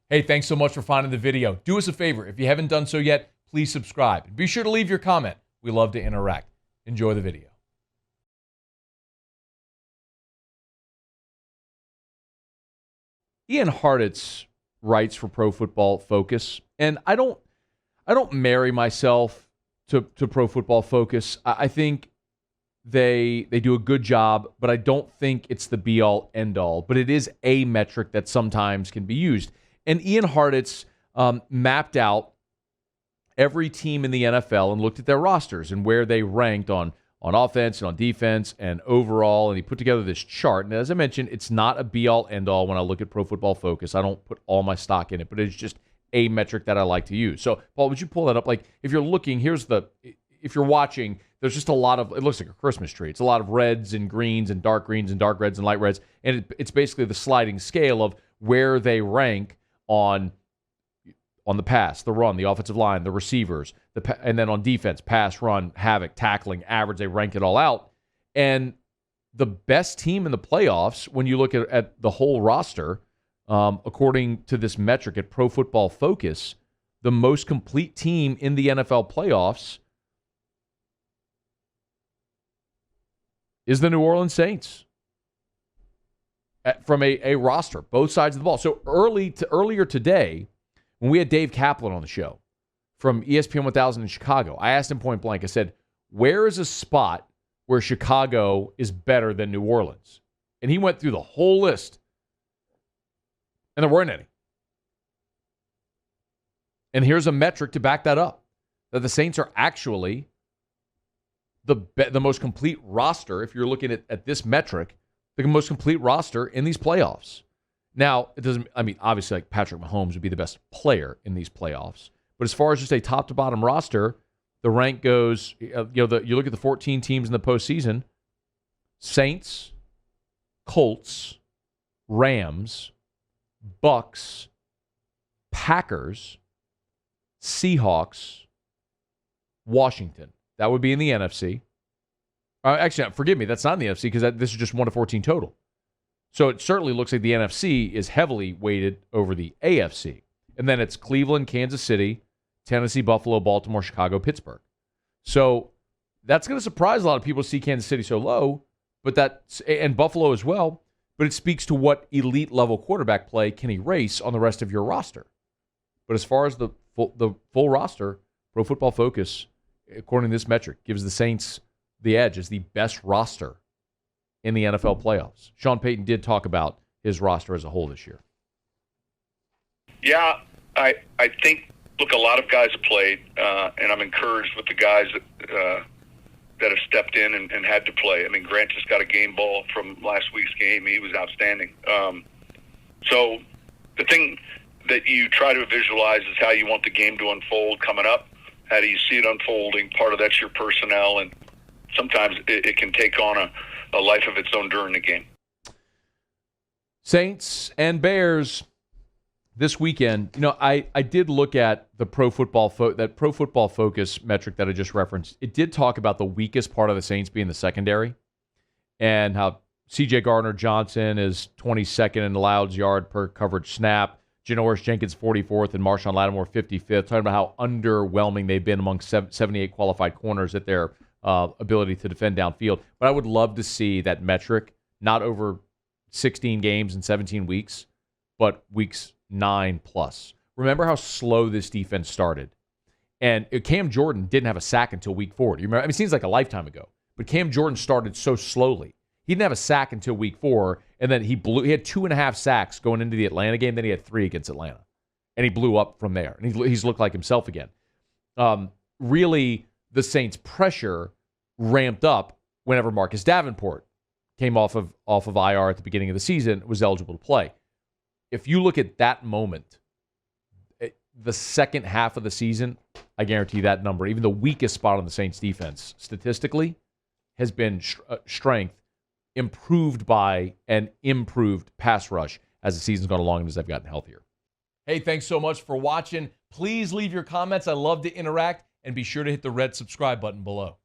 Hey, thanks so much for finding the video. Do us a favor. If you haven't done so yet, please subscribe. Be sure to leave your comment. We love to interact. Enjoy the video. Ian Hartitz writes for Pro Football Focus, and I don't marry myself to Pro Football Focus. I think they do a good job, but I don't think it's the be-all, end-all. But it is a metric that sometimes can be used. And Ian Hartitz mapped out every team in the NFL and looked at their rosters and where they ranked on offense and on defense and overall, and he put together this chart. And as I mentioned, it's not a be-all, end-all when I look at Pro Football Focus. I don't put all my stock in it, but it's just a metric that I like to use. So, Paul, would you pull that up? Like, if you're looking, if you're watching, there's just a lot of, it looks like a Christmas tree. It's a lot of reds and greens and dark reds and light reds. And it's basically the sliding scale of where they rank on the pass, the run, the offensive line, the receivers, and then on defense, pass, run, havoc, tackling, average. They rank it all out. And the best team in the playoffs, when you look at the whole roster, according to this metric at Pro Football Focus, the most complete team in the NFL playoffs is the New Orleans Saints. From a roster, both sides of the ball. So earlier today, when we had Dave Kaplan on the show from ESPN 1000 in Chicago, I asked him point blank, I said, where is a spot where Chicago is better than New Orleans? And he went through the whole list, and there weren't any. And here's a metric to back that up, that the Saints are actually the most complete roster, if you're looking at this metric, the most complete roster in these playoffs. Now, it doesn't, obviously, like Patrick Mahomes would be the best player in these playoffs. But as far as just a top to bottom roster, the rank goes, you look at the 14 teams in the postseason: Saints, Colts, Rams, Bucks, Packers, Seahawks, Washington. That would be in the NFC. Actually, forgive me, that's not in the NFC because this is just 1 to 14 total. So it certainly looks like the NFC is heavily weighted over the AFC. And then it's Cleveland, Kansas City, Tennessee, Buffalo, Baltimore, Chicago, Pittsburgh. So that's going to surprise a lot of people to see Kansas City so low, and Buffalo as well. But it speaks to what elite level quarterback play can erase on the rest of your roster. But as far as the full roster, Pro Football Focus, according to this metric, gives the Saints the edge as the best roster in the NFL playoffs. Sean Payton did talk about his roster as a whole this year. Yeah, I think, look, a lot of guys have played, and I'm encouraged with the guys that have stepped in and had to play. I mean, Grant just got a game ball from last week's game. He was outstanding. So the thing that you try to visualize is how you want the game to unfold coming up. How do you see it unfolding? Part of that's your personnel, and sometimes it can take on a life of its own during the game. Saints and Bears this weekend. I did look at the Pro Football Focus metric that I just referenced. It did talk about the weakest part of the Saints being the secondary, and how C.J. Gardner-Johnson is 22nd in allowed yard per coverage snap. Janoris Jenkins 44th and Marshawn Lattimore 55th. Talking about how underwhelming they've been among 78 qualified corners at their ability to defend downfield. But I would love to see that metric, not over 16 games and 17 weeks, but weeks 9 plus. Remember how slow this defense started. And Cam Jordan didn't have a sack until week 4. Do you remember? It seems like a lifetime ago. But Cam Jordan started so slowly. He didn't have a sack until week 4, and then he had 2.5 sacks going into the Atlanta game. Then he had 3 against Atlanta. And he blew up from there. And he's looked like himself again. Really, the Saints' pressure ramped up whenever Marcus Davenport came off of IR at the beginning of the season, was eligible to play. If you look at that moment, the second half of the season, I guarantee that number, even the weakest spot on the Saints defense, statistically, has been strength improved by an improved pass rush as the season's gone along and as they've gotten healthier. Hey, thanks so much for watching. Please leave your comments. I love to interact, and be sure to hit the red subscribe button below.